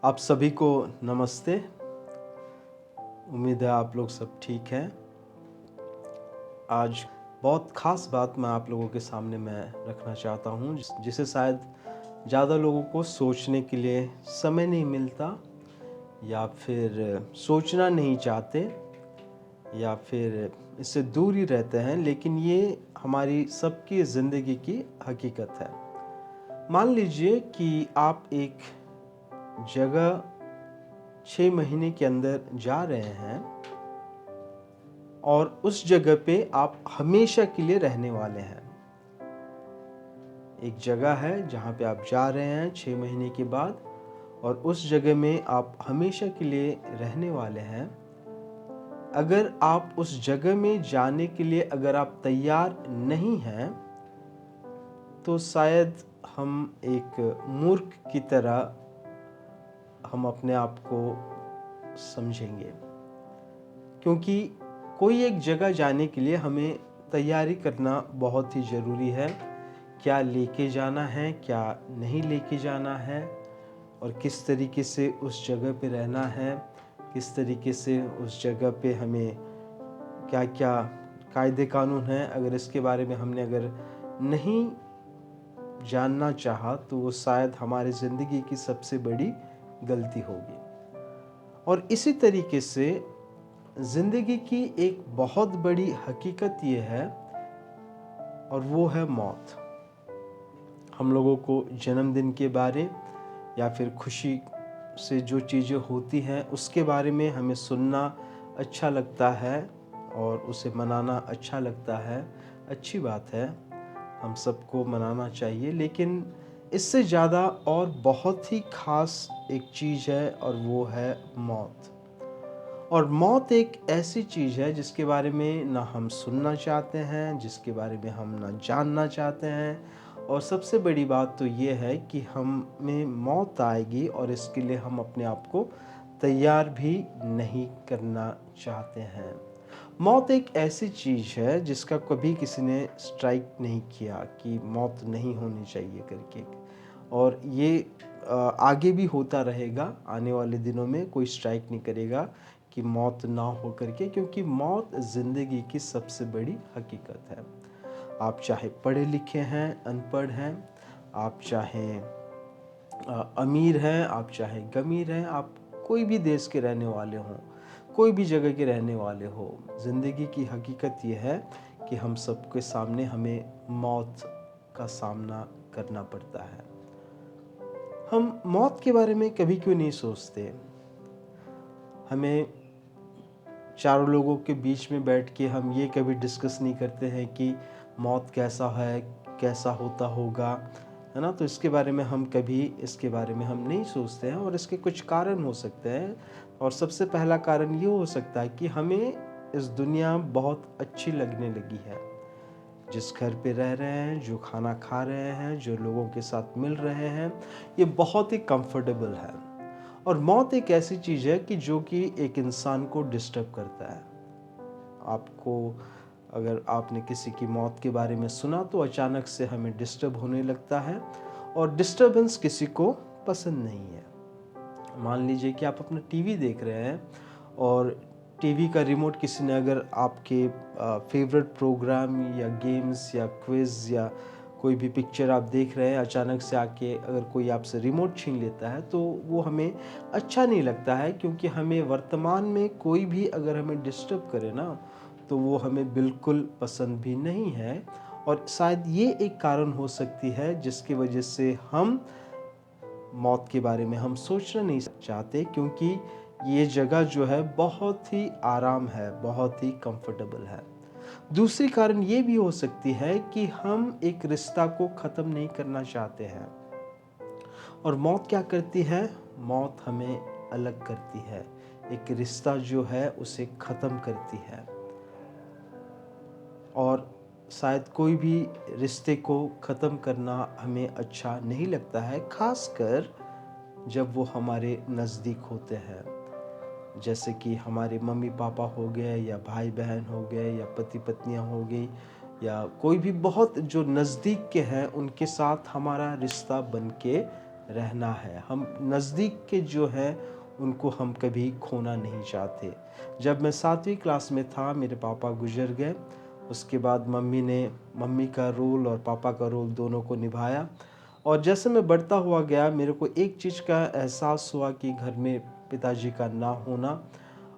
आप सभी को नमस्ते। उम्मीद है आप लोग सब ठीक हैं। आज बहुत ख़ास बात मैं आप लोगों के सामने मैं रखना चाहता हूँ, जिसे शायद ज़्यादा लोगों को सोचने के लिए समय नहीं मिलता, या फिर सोचना नहीं चाहते, या फिर इससे दूर ही रहते हैं। लेकिन ये हमारी सबकी ज़िंदगी की हकीकत है। मान लीजिए कि आप एक जगह 6 महीने के अंदर जा रहे हैं और उस जगह पे आप हमेशा के लिए रहने वाले हैं। एक जगह है जहाँ पे आप जा रहे हैं 6 महीने के बाद, और उस जगह में आप हमेशा के लिए रहने वाले हैं। अगर आप उस जगह में जाने के लिए अगर आप तैयार नहीं हैं, तो शायद हम एक मूर्ख की तरह हम अपने आप को समझेंगे, क्योंकि कोई एक जगह जाने के लिए हमें तैयारी करना बहुत ही ज़रूरी है। क्या लेके जाना है, क्या नहीं लेके जाना है, और किस तरीके से उस जगह पे रहना है, किस तरीके से उस जगह पे हमें क्या क्या कायदे कानून हैं। अगर इसके बारे में हमने अगर नहीं जानना चाहा, तो वो शायद हमारी ज़िंदगी की सबसे बड़ी गलती होगी। और इसी तरीके से ज़िंदगी की एक बहुत बड़ी हकीकत ये है, और वो है मौत। हम लोगों को जन्मदिन के बारे या फिर खुशी से जो चीज़ें होती हैं उसके बारे में हमें सुनना अच्छा लगता है और उसे मनाना अच्छा लगता है। अच्छी बात है, हम सबको मनाना चाहिए। लेकिन इससे ज़्यादा और बहुत ही ख़ास एक चीज़ है, और वो है मौत। और मौत एक ऐसी चीज़ है जिसके बारे में ना हम सुनना चाहते हैं, जिसके बारे में हम ना जानना चाहते हैं। और सबसे बड़ी बात तो ये है कि हमें मौत आएगी, और इसके लिए हम अपने आप को तैयार भी नहीं करना चाहते हैं। मौत एक ऐसी चीज़ है जिसका कभी किसी ने स्ट्राइक नहीं किया कि मौत नहीं होनी चाहिए करके। और ये आगे भी होता रहेगा। आने वाले दिनों में कोई स्ट्राइक नहीं करेगा कि मौत ना हो करके, क्योंकि मौत ज़िंदगी की सबसे बड़ी हकीकत है। आप चाहे पढ़े लिखे हैं, अनपढ़ हैं, आप चाहे अमीर हैं, आप चाहे गमीर हैं, आप कोई भी देश के रहने वाले हों, कोई भी जगह के रहने वाले हो, ज़िंदगी की हकीकत ये है कि हम सबके सामने हमें मौत का सामना करना पड़ता है। हम मौत के बारे में कभी क्यों नहीं सोचते? हमें चारों लोगों के बीच में बैठ के हम ये कभी डिस्कस नहीं करते हैं कि मौत कैसा है, कैसा होता होगा, है ना? तो इसके बारे में हम नहीं सोचते हैं, और इसके कुछ कारण हो सकते हैं। और सबसे पहला कारण ये हो सकता है कि हमें इस दुनिया बहुत अच्छी लगने लगी है। जिस घर पे रह रहे हैं, जो खाना खा रहे हैं, जो लोगों के साथ मिल रहे हैं, ये बहुत ही कंफर्टेबल है। और मौत एक ऐसी चीज़ है कि जो कि एक इंसान को डिस्टर्ब करता है। आपको अगर आपने किसी की मौत के बारे में सुना, तो अचानक से हमें डिस्टर्ब होने लगता है, और डिस्टर्बेंस किसी को पसंद नहीं है। मान लीजिए कि आप अपना टीवी देख रहे हैं, और टीवी का रिमोट किसी ने अगर आपके फेवरेट प्रोग्राम या गेम्स या क्विज़ या कोई भी पिक्चर आप देख रहे हैं, अचानक से आके अगर कोई आपसे रिमोट छीन लेता है, तो वो हमें अच्छा नहीं लगता है। क्योंकि हमें वर्तमान में कोई भी अगर हमें डिस्टर्ब करे ना, तो वो हमें बिल्कुल पसंद भी नहीं है। और शायद ये एक कारण हो सकती है जिसकी वजह से हम मौत के बारे में हम सोचना नहीं चाहते, क्योंकि ये जगह जो है बहुत ही आराम है, बहुत ही कंफर्टेबल है। दूसरी कारण ये भी हो सकती है कि हम एक रिश्ता को ख़त्म नहीं करना चाहते हैं। और मौत क्या करती है? मौत हमें अलग करती है, एक रिश्ता जो है उसे ख़त्म करती है। और शायद कोई भी रिश्ते को ख़त्म करना हमें अच्छा नहीं लगता है, ख़ासकर जब वो हमारे नज़दीक होते हैं। जैसे कि हमारे मम्मी पापा हो गए, या भाई बहन हो गए, या पति पत्नियां हो गई, या कोई भी बहुत जो नज़दीक के हैं, उनके साथ हमारा रिश्ता बन के रहना है। हम नज़दीक के जो हैं उनको हम कभी खोना नहीं चाहते। जब मैं 7वीं क्लास में था, मेरे पापा गुजर गए। उसके बाद मम्मी ने मम्मी का रोल और पापा का रोल दोनों को निभाया। और जैसे मैं बढ़ता हुआ गया, मेरे को एक चीज़ का एहसास हुआ कि घर में पिताजी का ना होना,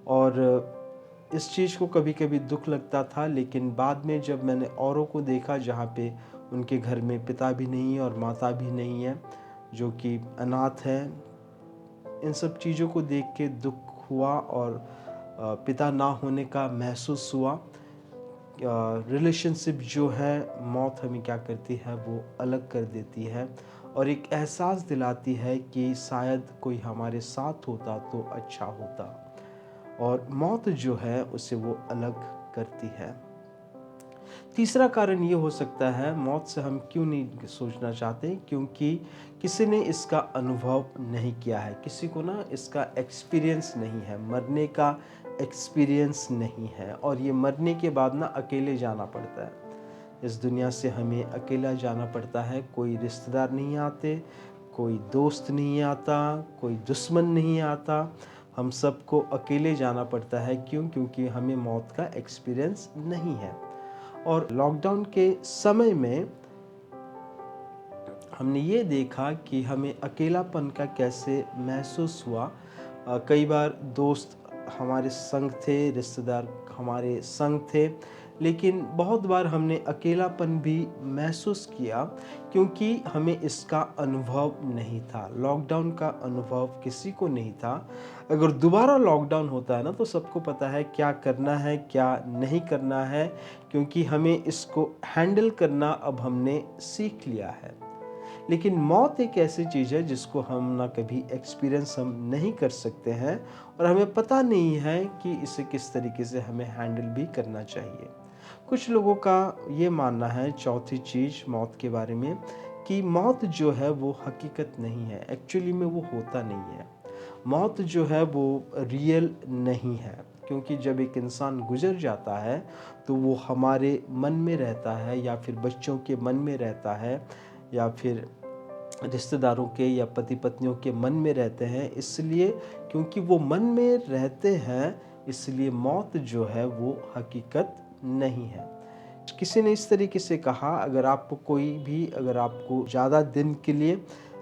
और इस चीज़ को कभी-कभी दुःख लगता था। लेकिन बाद में जब मैंने औरों को देखा जहाँ पे उनके घर में पिता भी नहीं है और माता भी नहीं है, जो कि अनाथ हैं, इन सब चीज़ों को देख के दुःख हुआ और पिता ना होने का महसूस हुआ। रिलेशनशिप जो है, मौत हमें क्या करती है, वो अलग कर देती है और एक एहसास दिलाती है कि शायद कोई हमारे साथ होता तो अच्छा होता, और मौत जो है उसे वो अलग करती है। तीसरा कारण ये हो सकता है मौत से हम क्यों नहीं सोचना चाहते, क्योंकि किसी ने इसका अनुभव नहीं किया है, किसी को ना इसका एक्सपीरियंस नहीं है, मरने का एक्सपीरियंस नहीं है। और ये मरने के बाद ना अकेले जाना पड़ता है, इस दुनिया से हमें अकेला जाना पड़ता है। कोई रिश्तेदार नहीं आते, कोई दोस्त नहीं आता, कोई दुश्मन नहीं आता, हम सबको अकेले जाना पड़ता है। क्यों? क्योंकि हमें मौत का एक्सपीरियंस नहीं है। और लॉकडाउन के समय में हमने ये देखा कि हमें अकेलापन का कैसे महसूस हुआ। कई बार दोस्त हमारे संग थे, रिश्तेदार हमारे संग थे, लेकिन बहुत बार हमने अकेलापन भी महसूस किया क्योंकि हमें इसका अनुभव नहीं था। लॉकडाउन का अनुभव किसी को नहीं था। अगर दोबारा लॉकडाउन होता है ना, तो सबको पता है क्या करना है, क्या नहीं करना है, क्योंकि हमें इसको हैंडल करना अब हमने सीख लिया है। लेकिन मौत एक ऐसी चीज़ है जिसको हम ना कभी एक्सपीरियंस हम नहीं कर सकते हैं, और हमें पता नहीं है कि इसे किस तरीके से हमें हैंडल भी करना चाहिए। कुछ लोगों का ये मानना है, चौथी चीज़ मौत के बारे में, कि मौत जो है वो हकीकत नहीं है, एक्चुअली में वो होता नहीं है। मौत जो है वो रियल नहीं है, क्योंकि जब एक इंसान गुजर जाता है तो वो हमारे मन में रहता है, या फिर बच्चों के मन में रहता है, या फिर रिश्तेदारों के या पति पत्नियों के मन में रहते हैं। इसलिए क्योंकि वो मन में रहते हैं, इसलिए मौत जो है वो हकीकत नहीं है। किसी ने इस तरीके से कहा, अगर आपको कोई भी, अगर आपको ज़्यादा दिन के लिए,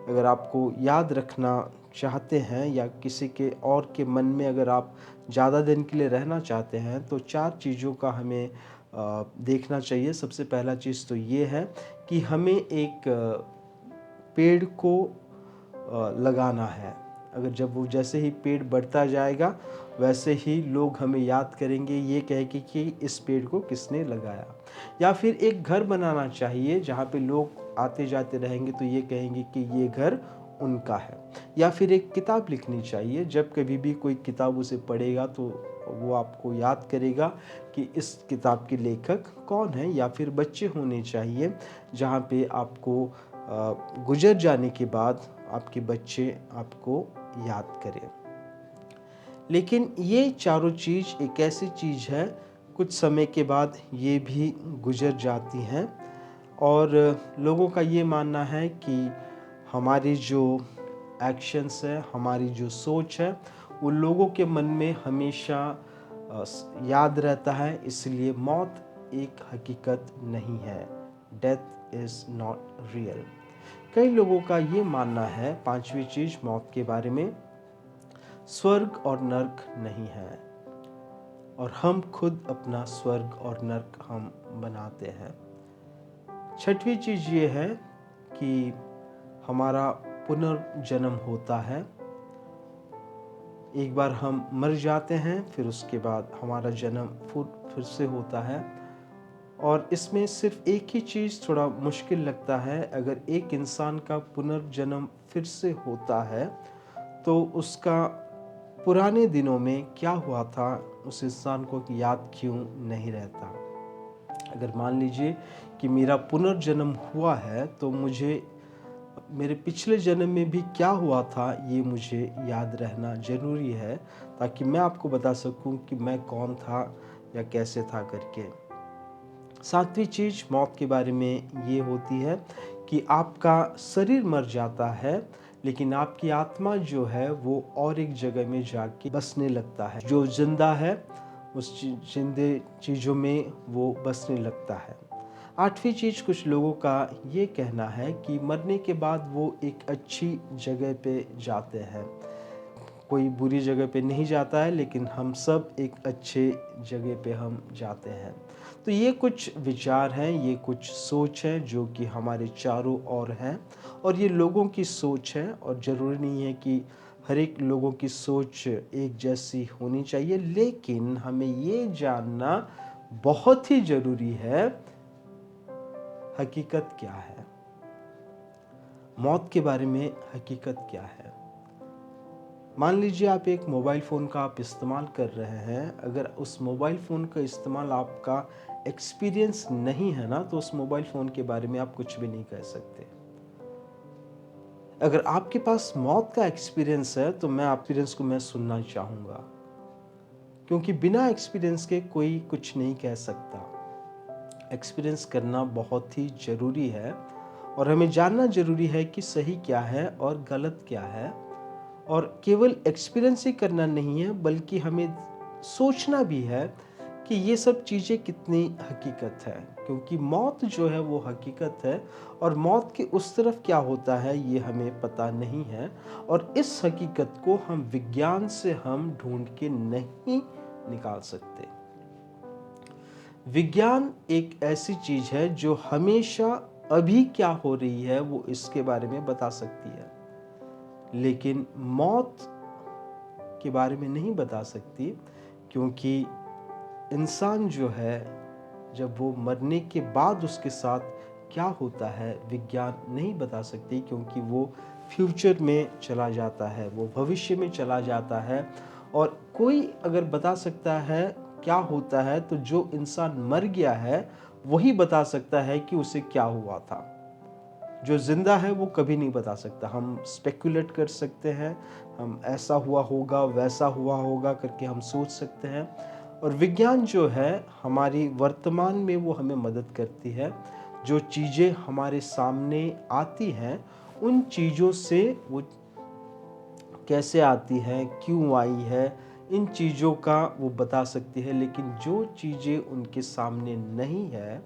अगर आपको याद रखना चाहते हैं, या किसी के और के मन में अगर आप ज़्यादा दिन के लिए रहना चाहते हैं, तो 4 चीज़ों का हमें देखना चाहिए। सबसे पहला चीज़ तो ये है कि हमें एक पेड़ को लगाना है। अगर जब वो जैसे ही पेड़ बढ़ता जाएगा, वैसे ही लोग हमें याद करेंगे, ये कह के कि इस पेड़ को किसने लगाया। या फिर एक घर बनाना चाहिए जहाँ पे लोग आते जाते रहेंगे तो ये कहेंगे कि ये घर उनका है। या फिर एक किताब लिखनी चाहिए, जब कभी भी कोई किताब उसे पढ़ेगा तो वो आपको याद करेगा कि इस किताब के लेखक कौन है। या फिर बच्चे होने चाहिए जहाँ पे आपको गुजर जाने के बाद आपके बच्चे आपको याद करें। लेकिन ये चारों चीज़ एक ऐसी चीज़ है, कुछ समय के बाद ये भी गुजर जाती हैं, और लोगों का ये मानना है कि हमारी जो एक्शंस है, हमारी जो सोच है, वो लोगों के मन में हमेशा याद रहता है। इसलिए मौत एक हकीकत नहीं है। Death is not real. कई लोगों का ये मानना है, 5वीं चीज़ मौत के बारे में, स्वर्ग और नर्क नहीं है, और हम खुद अपना स्वर्ग और नर्क हम बनाते हैं। 6वीं चीज़ ये है कि हमारा पुनर्जन्म होता है। एक बार हम मर जाते हैं, फिर उसके बाद हमारा जन्म फिर से होता है। और इसमें सिर्फ एक ही चीज़ थोड़ा मुश्किल लगता है, अगर एक इंसान का पुनर्जन्म फिर से होता है तो उसका पुराने दिनों में क्या हुआ था, उस इंसान को याद क्यों नहीं रहता। अगर मान लीजिए कि मेरा पुनर्जन्म हुआ है, तो मुझे मेरे पिछले जन्म में भी क्या हुआ था ये मुझे याद रहना ज़रूरी है, ताकि मैं आपको बता सकूं कि मैं कौन था या कैसे था करके। 7वीं चीज़ मौत के बारे में ये होती है कि आपका शरीर मर जाता है, लेकिन आपकी आत्मा जो है वो और एक जगह में जाके बसने लगता है। जो जिंदा है उस जिंदे चीज़ों में वो बसने लगता है। आठवीं चीज़, कुछ लोगों का ये कहना है कि मरने के बाद वो एक अच्छी जगह पे जाते हैं। कोई बुरी जगह पे नहीं जाता है, लेकिन हम सब एक अच्छे जगह पे हम जाते हैं। तो ये कुछ विचार हैं, ये कुछ सोच है जो कि हमारे चारों ओर हैं, और ये लोगों की सोच है, और ज़रूरी नहीं है कि हर एक लोगों की सोच एक जैसी होनी चाहिए। लेकिन हमें ये जानना बहुत ही ज़रूरी है, हकीकत क्या है, मौत के बारे में हकीकत क्या है। मान लीजिए आप एक मोबाइल फ़ोन का आप इस्तेमाल कर रहे हैं, अगर उस मोबाइल फ़ोन का इस्तेमाल आपका एक्सपीरियंस नहीं है ना, तो उस मोबाइल फ़ोन के बारे में आप कुछ भी नहीं कह सकते। अगर आपके पास मौत का एक्सपीरियंस है तो मैं एक्सपीरियंस को मैं सुनना चाहूँगा, क्योंकि बिना एक्सपीरियंस के कोई कुछ नहीं कह सकता। एक्सपीरियंस करना बहुत ही ज़रूरी है, और हमें जानना ज़रूरी है कि सही क्या है और गलत क्या है। और केवल एक्सपीरियंस ही करना नहीं है, बल्कि हमें सोचना भी है कि ये सब चीज़ें कितनी हकीकत है, क्योंकि मौत जो है वो हकीकत है, और मौत के उस तरफ क्या होता है ये हमें पता नहीं है। और इस हकीकत को हम विज्ञान से हम ढूंढ के नहीं निकाल सकते। विज्ञान एक ऐसी चीज़ है जो हमेशा अभी क्या हो रही है वो इसके बारे में बता सकती है, लेकिन मौत के बारे में नहीं बता सकती, क्योंकि इंसान जो है जब वो मरने के बाद उसके साथ क्या होता है विज्ञान नहीं बता सकती, क्योंकि वो फ्यूचर में चला जाता है, वो भविष्य में चला जाता है। और कोई अगर बता सकता है क्या होता है, तो जो इंसान मर गया है वही बता सकता है कि उसे क्या हुआ था। जो जिंदा है वो कभी नहीं बता सकता। हम स्पेकुलेट कर सकते हैं, हम ऐसा हुआ होगा वैसा हुआ होगा करके हम सोच सकते हैं। और विज्ञान जो है हमारी वर्तमान में वो हमें मदद करती है। जो चीज़ें हमारे सामने आती हैं उन चीज़ों से वो कैसे आती है, क्यों आई है, इन चीज़ों का वो बता सकती है। लेकिन जो चीज़ें उनके सामने नहीं है,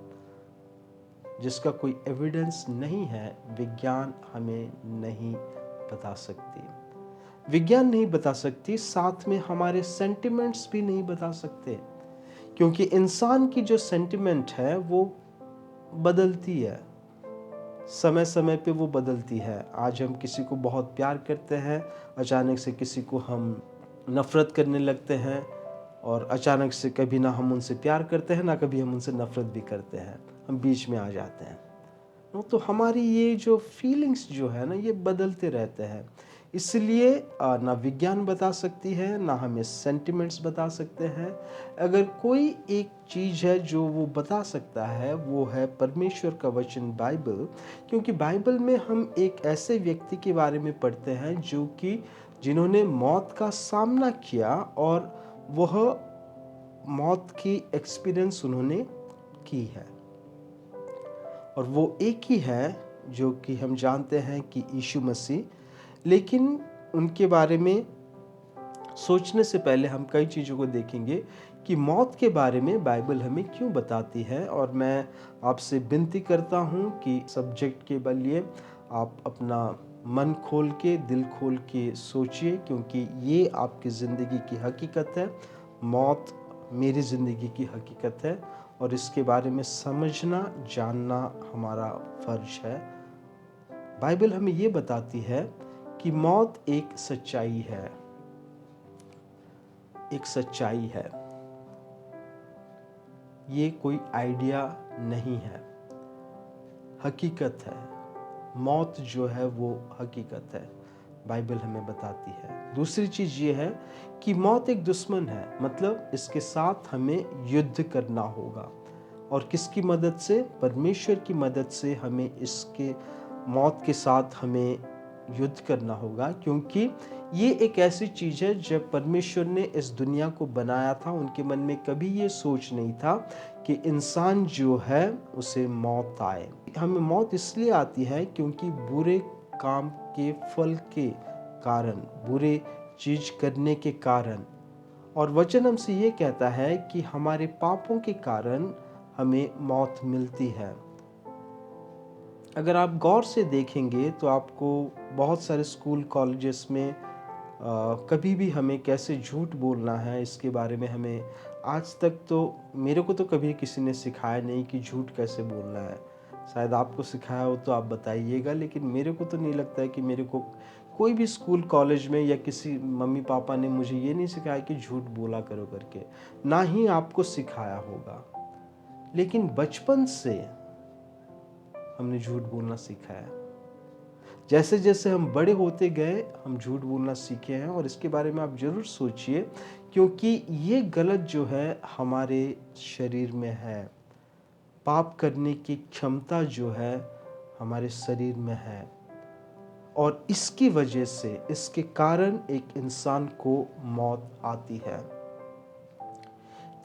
जिसका कोई एविडेंस नहीं है, विज्ञान हमें नहीं बता सकती। विज्ञान नहीं बता सकती, साथ में हमारे सेंटिमेंट्स भी नहीं बता सकते, क्योंकि इंसान की जो सेंटिमेंट है वो बदलती है, समय समय पे वो बदलती है। आज हम किसी को बहुत प्यार करते हैं, अचानक से किसी को हम नफ़रत करने लगते हैं, और अचानक से कभी ना हम उनसे प्यार करते हैं ना कभी हम उनसे नफ़रत भी करते हैं, हम बीच में आ जाते हैं। तो हमारी ये जो फीलिंग्स जो है ना ये बदलते रहते हैं। इसलिए ना विज्ञान बता सकती है ना हमें सेंटिमेंट्स बता सकते हैं। अगर कोई एक चीज़ है जो वो बता सकता है वो है परमेश्वर का वचन बाइबल, क्योंकि बाइबल में हम एक ऐसे व्यक्ति के बारे में पढ़ते हैं जो कि जिन्होंने मौत का सामना किया, और वह मौत की एक्सपीरियंस उन्होंने की है। और वो एक ही है जो कि हम जानते हैं कि यीशु मसीह। लेकिन उनके बारे में सोचने से पहले हम कई चीज़ों को देखेंगे कि मौत के बारे में बाइबल हमें क्यों बताती है। और मैं आपसे विनती करता हूँ कि सब्जेक्ट के लिए आप अपना मन खोल के, दिल खोल के सोचिए, क्योंकि ये आपकी ज़िंदगी की हकीकत है। मौत मेरी ज़िंदगी की हकीकत है, और इसके बारे में समझना, जानना हमारा फ़र्ज है। बाइबल हमें ये बताती है कि मौत एक सच्चाई है, एक सच्चाई है। ये कोई आइडिया नहीं है, हकीकत है। मौत जो है वो हकीकत है, बाइबल हमें बताती है। दूसरी चीज़ ये है कि मौत एक दुश्मन है, मतलब इसके साथ हमें युद्ध करना होगा। और किसकी मदद से? परमेश्वर की मदद से हमें इसके मौत के साथ हमें युद्ध करना होगा, क्योंकि ये एक ऐसी चीज़ है जब परमेश्वर ने इस दुनिया को बनाया था उनके मन में कभी ये सोच नहीं था कि इंसान जो है उसे मौत आए। हमें मौत इसलिए आती है क्योंकि बुरे काम के फल के कारण, बुरे चीज करने के कारण। और वचन हमसे ये कहता है कि हमारे पापों के कारण हमें मौत मिलती है। अगर आप गौर से देखेंगे तो आपको बहुत सारे स्कूल कॉलेजेस में कभी भी हमें कैसे झूठ बोलना है इसके बारे में हमें आज तक तो, मेरे को तो कभी किसी ने सिखाया नहीं कि झूठ कैसे बोलना है। शायद आपको सिखाया हो तो आप बताइएगा, लेकिन मेरे को तो नहीं लगता है कि मेरे को कोई भी स्कूल कॉलेज में या किसी मम्मी पापा ने मुझे ये नहीं सिखाया कि झूठ बोला करो करके, ना ही आपको सिखाया होगा। लेकिन बचपन से हमने झूठ बोलना सीखा है। जैसे जैसे हम बड़े होते गए हम झूठ बोलना सीखे हैं, और इसके बारे में आप जरूर सोचिए, क्योंकि ये गलत जो है हमारे शरीर में है। पाप करने की क्षमता जो है हमारे शरीर में है, और इसकी वजह से, इसके कारण एक इंसान को मौत आती है।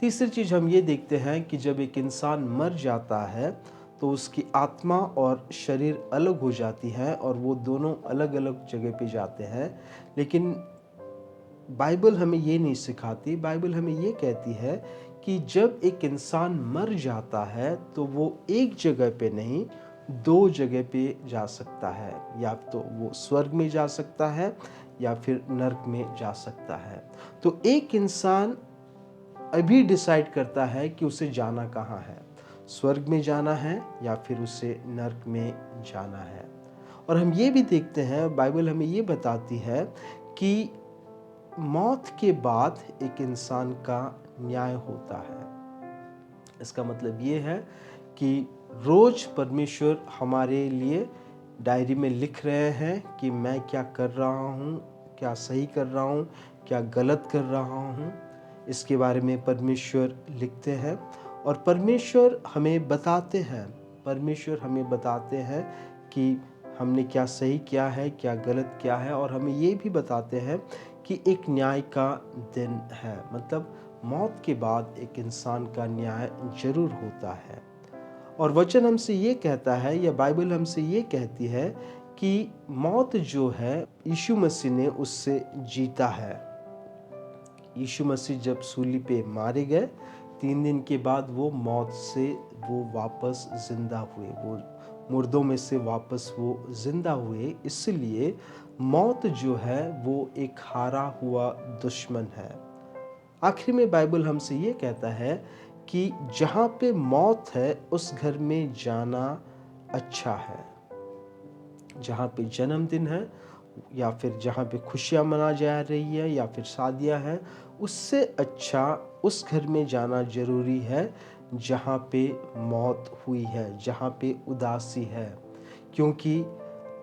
तीसरी चीज हम ये देखते हैं कि जब एक इंसान मर जाता है तो उसकी आत्मा और शरीर अलग हो जाती है, और वो दोनों अलग अलग जगह पे जाते हैं। लेकिन बाइबल हमें ये नहीं सिखाती। बाइबल हमें ये कहती है कि जब एक इंसान मर जाता है तो वो एक जगह पे नहीं, दो जगह पे जा सकता है। या तो वो स्वर्ग में जा सकता है या फिर नरक में जा सकता है। तो एक इंसान अभी डिसाइड करता है कि उसे जाना कहाँ है, स्वर्ग में जाना है या फिर उसे नरक में जाना है। और हम ये भी देखते हैं, बाइबल हमें ये बताती है कि मौत के बाद एक इंसान का न्याय होता है। इसका मतलब ये है कि रोज परमेश्वर हमारे लिए डायरी में लिख रहे हैं कि मैं क्या कर रहा हूँ, क्या सही कर रहा हूँ, क्या गलत कर रहा हूँ। इसके बारे में परमेश्वर लिखते हैं, और परमेश्वर हमें बताते हैं। परमेश्वर हमें बताते हैं कि हमने क्या सही किया है, क्या गलत किया है, और हमें ये भी बताते हैं कि एक न्याय का दिन है। मतलब मौत के बाद एक इंसान का न्याय जरूर होता है। और वचन हमसे ये कहता है, या बाइबल हमसे ये कहती है कि मौत जो है यीशु मसीह ने उससे जीता है। यीशु मसीह जब सूली पे मारे गए, 3 दिन के बाद वो मौत से वो वापस जिंदा हुए, वो मुर्दों में से वापस वो जिंदा हुए। इसलिए मौत जो है वो एक हारा हुआ दुश्मन है। आखिर में बाइबल हमसे ये कहता है कि जहाँ पे मौत है उस घर में जाना अच्छा है। जहाँ पे जन्मदिन है, या फिर जहाँ पे खुशियाँ मना जा रही है, या फिर शादियाँ हैं, उससे अच्छा उस घर में जाना जरूरी है जहाँ पे मौत हुई है, जहाँ पे उदासी है। क्योंकि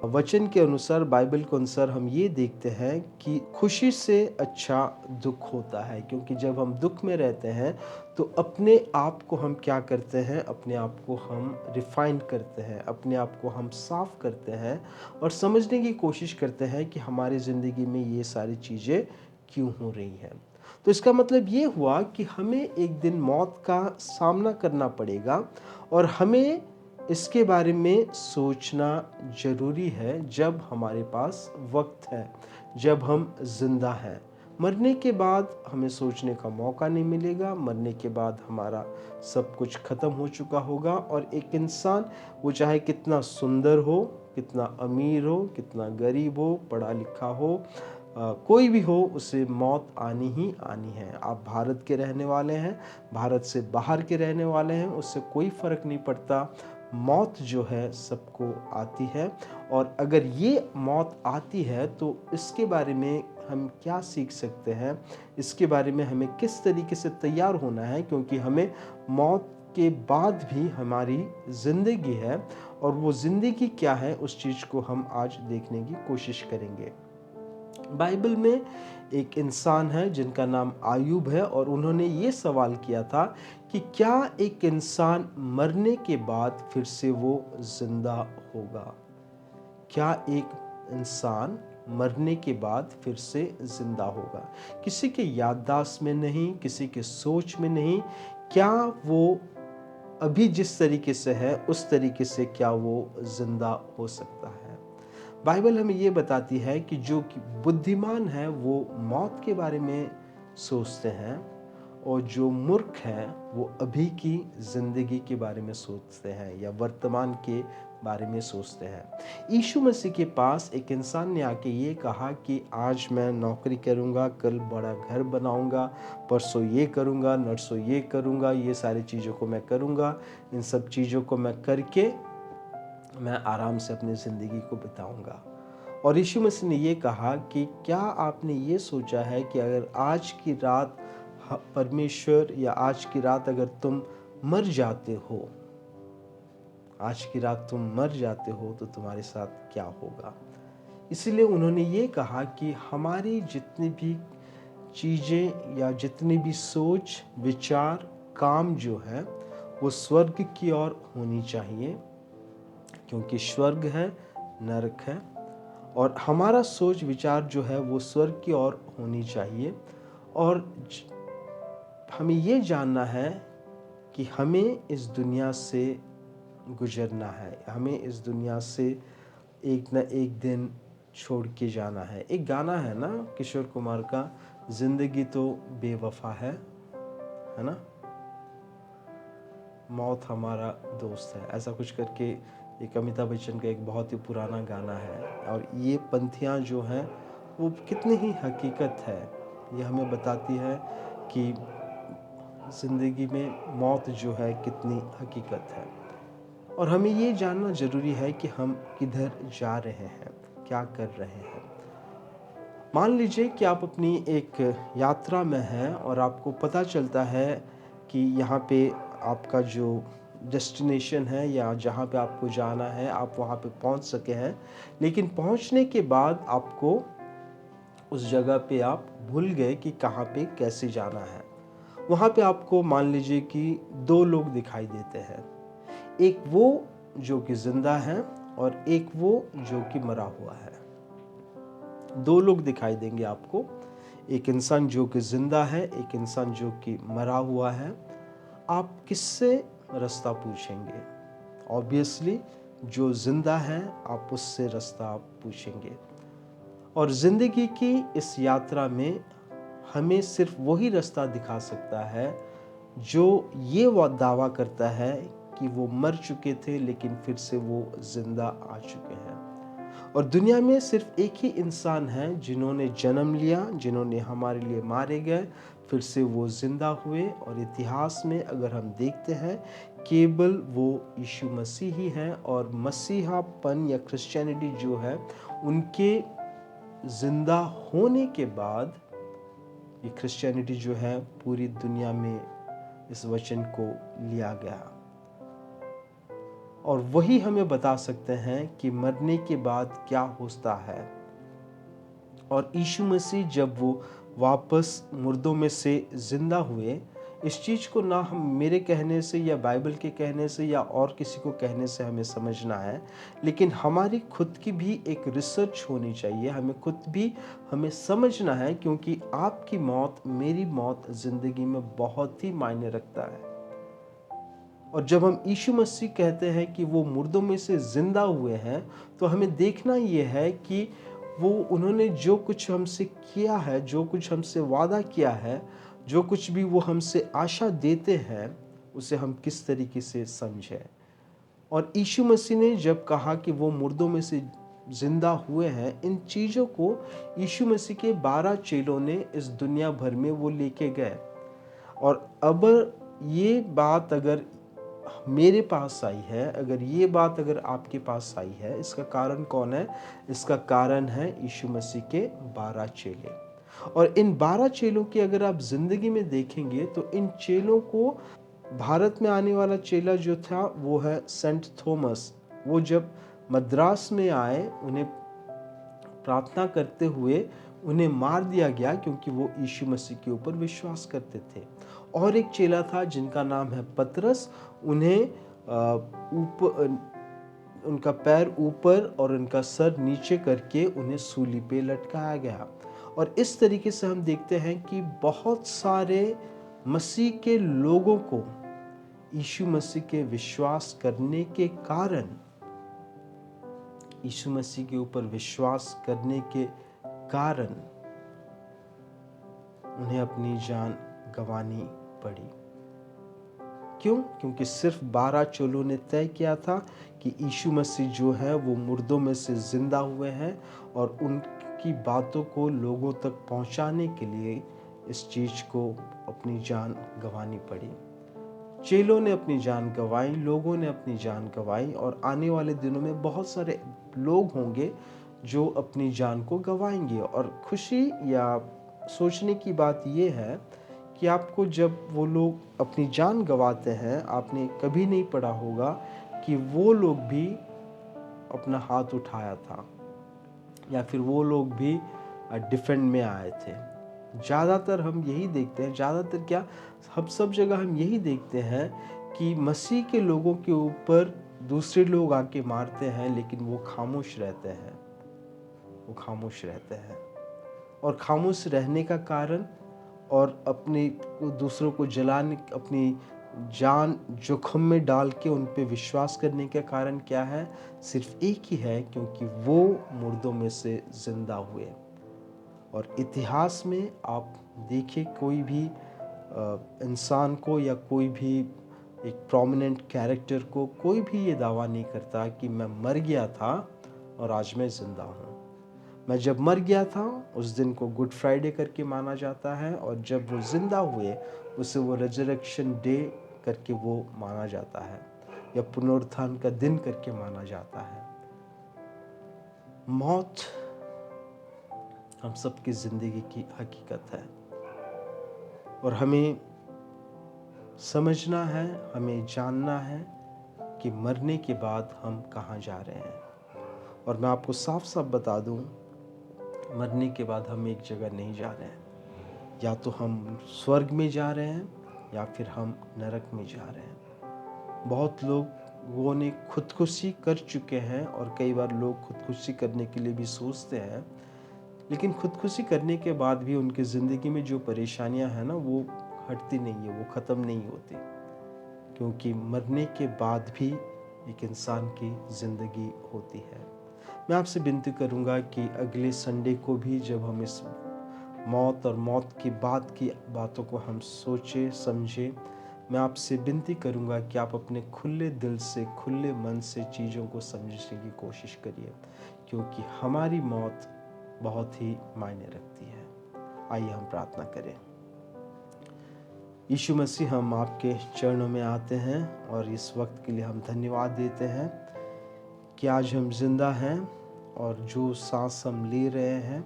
वचन के अनुसार, बाइबल के अनुसार हम ये देखते हैं कि खुशी से अच्छा दुख होता है। क्योंकि जब हम दुख में रहते हैं तो अपने आप को हम क्या करते हैं, अपने आप को हम रिफाइन करते हैं, अपने आप को हम साफ करते हैं, और समझने की कोशिश करते हैं कि हमारी ज़िंदगी में ये सारी चीज़ें क्यों हो रही हैं। तो इसका मतलब ये हुआ कि हमें एक दिन मौत का सामना करना पड़ेगा, और हमें इसके बारे में सोचना ज़रूरी है जब हमारे पास वक्त है, जब हम जिंदा हैं। मरने के बाद हमें सोचने का मौका नहीं मिलेगा। मरने के बाद हमारा सब कुछ ख़त्म हो चुका होगा, और एक इंसान, वो चाहे कितना सुंदर हो, कितना अमीर हो, कितना गरीब हो, पढ़ा लिखा हो, कोई भी हो, उसे मौत आनी ही आनी है। आप भारत के रहने वाले हैं, भारत से बाहर के रहने वाले हैं, उससे कोई फ़र्क नहीं पड़ता। मौत जो है सबको आती है। और अगर ये मौत आती है तो इसके बारे में हम क्या सीख सकते हैं, इसके बारे में हमें किस तरीके से तैयार होना है, क्योंकि हमें मौत के बाद भी हमारी ज़िंदगी है, और वो ज़िंदगी क्या है उस चीज़ को हम आज देखने की कोशिश करेंगे। बाइबल में एक इंसान है जिनका नाम आयूब है, और उन्होंने ये सवाल किया था कि क्या एक इंसान मरने के बाद फिर से वो जिंदा होगा? क्या एक इंसान मरने के बाद फिर से जिंदा होगा? किसी के याददाश्त में नहीं, किसी के सोच में नहीं, क्या वो अभी जिस तरीके से है उस तरीके से क्या वो जिंदा हो सकता है? बाइबल हमें ये बताती है कि जो कि बुद्धिमान है वो मौत के बारे में सोचते हैं, और जो मूर्ख हैं वो अभी की ज़िंदगी के बारे में सोचते हैं या वर्तमान के बारे में सोचते हैं। यीशु मसीह के पास एक इंसान ने आके ये कहा कि आज मैं नौकरी करूँगा, कल बड़ा घर बनाऊँगा, परसों ये करूँगा, नरसों ये करूँगा, ये सारी चीज़ों को मैं करूँगा, इन सब चीज़ों को मैं करके मैं आराम से अपनी ज़िंदगी को बिताऊँगा। और यीशु मसीह ने ये कहा कि क्या आपने ये सोचा है कि अगर आज की रात परमेश्वर, या आज की रात अगर तुम मर जाते हो, आज की रात तुम मर जाते हो तो तुम्हारे साथ क्या होगा। इसलिए उन्होंने ये कहा कि हमारी जितनी भी चीज़ें या जितनी भी सोच विचार काम जो है वो स्वर्ग की ओर होनी चाहिए, क्योंकि स्वर्ग है, नरक है, और हमारा सोच विचार जो है वो स्वर्ग की ओर होनी चाहिए। और हमें ये जानना है कि हमें इस दुनिया से गुजरना है, हमें इस दुनिया से एक न एक दिन छोड़ के जाना है। एक गाना है ना किशोर कुमार का, जिंदगी तो बेवफा है ना, मौत हमारा दोस्त है, ऐसा कुछ करके एक अमिताभ बच्चन का एक बहुत ही पुराना गाना है। और ये पंक्तियाँ जो हैं वो कितनी ही हकीकत है, ये हमें बताती है कि ज़िंदगी में मौत जो है कितनी हकीकत है। और हमें ये जानना ज़रूरी है कि हम किधर जा रहे हैं, क्या कर रहे हैं। मान लीजिए कि आप अपनी एक यात्रा में हैं और आपको पता चलता है कि यहाँ पे आपका जो डेस्टिनेशन है या जहाँ पे आपको जाना है आप वहाँ पे पहुँच सके हैं, लेकिन पहुँचने के बाद आपको उस जगह पे आप भूल गए कि कहाँ पे कैसे जाना है। वहाँ पे आपको मान लीजिए कि दो लोग दिखाई देते हैं, एक वो जो कि जिंदा है और एक वो जो कि मरा हुआ है। दो लोग दिखाई देंगे आपको, एक इंसान जो कि जिंदा है, एक इंसान जो कि मरा हुआ है। आप किससे रास्ता पूछेंगे? ऑब्वियसली जो जिंदा है आप उससे रास्ता पूछेंगे। और ज़िंदगी की इस यात्रा में हमें सिर्फ वही रास्ता दिखा सकता है जो ये दावा करता है कि वो मर चुके थे लेकिन फिर से वो जिंदा आ चुके हैं। और दुनिया में सिर्फ एक ही इंसान है जिन्होंने जन्म लिया, जिन्होंने हमारे लिए मारे गए, फिर से वो जिंदा हुए। और इतिहास में अगर हम देखते हैं केवल वो यीशु मसीह ही हैं। और मसीहापन या क्रिश्चियनिटी जो है उनके जिंदा होने के बाद ये क्रिश्चियनिटी जो है पूरी दुनिया में इस वचन को लिया गया। और वही हमें बता सकते हैं कि मरने के बाद क्या होता है। और यीशु मसीह जब वो वापस मुर्दों में से जिंदा हुए, इस चीज़ को ना हम मेरे कहने से या बाइबल के कहने से या और किसी को कहने से हमें समझना है, लेकिन हमारी खुद की भी एक रिसर्च होनी चाहिए। हमें समझना है, क्योंकि आपकी मौत, मेरी मौत ज़िंदगी में बहुत ही मायने रखता है। और जब हम यीशु मसीह कहते हैं कि वो मुर्दों में से जिंदा हुए हैं, तो हमें देखना ये है कि वो उन्होंने जो कुछ हमसे किया है, जो कुछ हमसे वादा किया है, जो कुछ भी वो हमसे आशा देते हैं, उसे हम किस तरीके से समझें। और यीशु मसीह ने जब कहा कि वो मुर्दों में से जिंदा हुए हैं, इन चीज़ों को यीशु मसीह के 12 चेलों ने इस दुनिया भर में वो लेके गए। और अब ये बात अगर मेरे पास आई है, अगर ये बात अगर आपके पास आई है, इसका कारण कौन है? इसका कारण है यीशु मसीह के 12 चेले। और इन 12 चेलों की अगर आप जिंदगी में देखेंगे तो इन चेलों को, भारत में आने वाला चेला जो था वो है सेंट थॉमस। वो जब मद्रास में आए, उन्हें प्रार्थना करते हुए उन्हें मार दिया गया, क्योंकि वो यीशु मसीह के ऊपर विश्वास करते थे। और एक चेला था जिनका नाम है पतरस, उन्हें उनका पैर ऊपर और उनका सर नीचे करके उन्हें सूली पे लटकाया गया। और इस तरीके से हम देखते हैं कि बहुत सारे मसीह के लोगों को यीशु मसीह के विश्वास करने के कारण यीशु मसीह के ऊपर विश्वास करने के कारण उन्हें अपनी जान गंवानी पड़ी। क्यों? क्योंकि सिर्फ 12 चेलों ने तय किया था कि यीशु मसीह जो है वो मुर्दों में से जिंदा हुए हैं, और उनकी बातों को लोगों तक पहुंचाने के लिए इस चीज को अपनी जान गंवानी पड़ी। चेलों ने अपनी जान गंवाई, लोगों ने अपनी जान गंवाई, और आने वाले दिनों में बहुत सारे लोग होंगे जो अपनी जान को गंवाएंगे। और खुशी या सोचने की बात यह है कि आपको जब वो लोग अपनी जान गंवाते हैं, आपने कभी नहीं पढ़ा होगा कि वो लोग भी अपना हाथ उठाया था या फिर वो लोग भी डिफेंड में आए थे। ज़्यादातर हम यही देखते हैं, ज़्यादातर क्या, हम सब जगह हम यही देखते हैं कि मसीह के लोगों के ऊपर दूसरे लोग आके मारते हैं, लेकिन वो खामोश रहते हैं, वो खामोश रहते हैं। और खामोश रहने का कारण और अपने दूसरों को जलाने, अपनी जान जोखिम में डाल के उन पे विश्वास करने का कारण क्या है? सिर्फ एक ही है, क्योंकि वो मुर्दों में से जिंदा हुए। और इतिहास में आप देखिए, कोई भी इंसान को या कोई भी एक प्रोमिनेंट कैरेक्टर को कोई भी ये दावा नहीं करता कि मैं मर गया था और आज मैं जिंदा हूँ। मैं जब मर गया था उस दिन को गुड फ्राइडे करके माना जाता है, और जब वो जिंदा हुए उसे वो रिजरेक्शन डे करके वो माना जाता है, या पुनरुत्थान का दिन करके माना जाता है। मौत हम सबकी जिंदगी की हकीकत है, और हमें समझना है, हमें जानना है कि मरने के बाद हम कहाँ जा रहे हैं। और मैं आपको साफ साफ बता दूं, मरने के बाद हम एक जगह नहीं जा रहे हैं। या तो हम स्वर्ग में जा रहे हैं या फिर हम नरक में जा रहे हैं। बहुत लोगों ने खुदकुशी कर चुके हैं, और कई बार लोग खुदकुशी करने के लिए भी सोचते हैं, लेकिन खुदकुशी करने के बाद भी उनकी ज़िंदगी में जो परेशानियां हैं ना, वो हटती नहीं है, वो ख़त्म नहीं होती। क्योंकि मरने के बाद भी एक इंसान की ज़िंदगी होती है। मैं आपसे विनती करूंगा कि अगले संडे को भी जब हम इस मौत और मौत के बाद की बातों को हम सोचें समझें, मैं आपसे विनती करूंगा कि आप अपने खुले दिल से, खुले मन से चीज़ों को समझने की कोशिश करिए, क्योंकि हमारी मौत बहुत ही मायने रखती है। आइए हम प्रार्थना करें। यीशु मसीह, हम आपके चरणों में आते हैं और इस वक्त के लिए हम धन्यवाद देते हैं कि आज हम जिंदा हैं, और जो सांस हम ले रहे हैं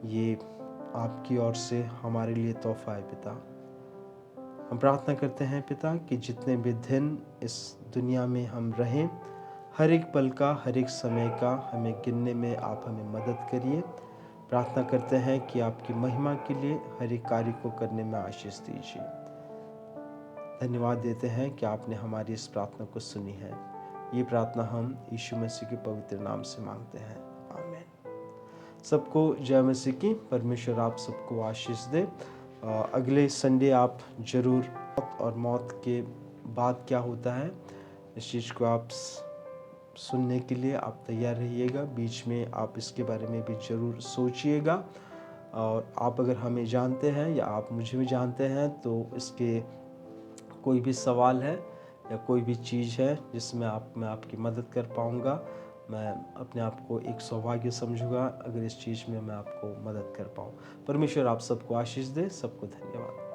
ये आपकी ओर से हमारे लिए तोहफा है पिता। हम प्रार्थना करते हैं पिता कि जितने भी दिन इस दुनिया में हम रहें, हर एक पल का, हर एक समय का हमें गिनने में आप हमें मदद करिए। प्रार्थना करते हैं कि आपकी महिमा के लिए हर एक कार्य को करने में आशीष दीजिए। धन्यवाद देते हैं कि आपने हमारी इस प्रार्थना को सुनी है। ये प्रार्थना हम यीशु मसीह के पवित्र नाम से मांगते हैं, आमीन। सबको जय मसीह की। परमेश्वर आप सबको आशीष दे। अगले संडे आप जरूर और मौत के बाद क्या होता है इस चीज़ को आप सुनने के लिए आप तैयार रहिएगा। बीच में आप इसके बारे में भी ज़रूर सोचिएगा, और आप अगर हमें जानते हैं या आप मुझे भी जानते हैं तो इसके कोई भी सवाल है या कोई भी चीज़ है जिसमें मैं आपकी मदद कर पाऊँगा, मैं अपने आप को एक सौभाग्य समझूंगा अगर इस चीज़ में मैं आपको मदद कर पाऊँ। परमेश्वर आप सबको आशीष दे। सबको धन्यवाद।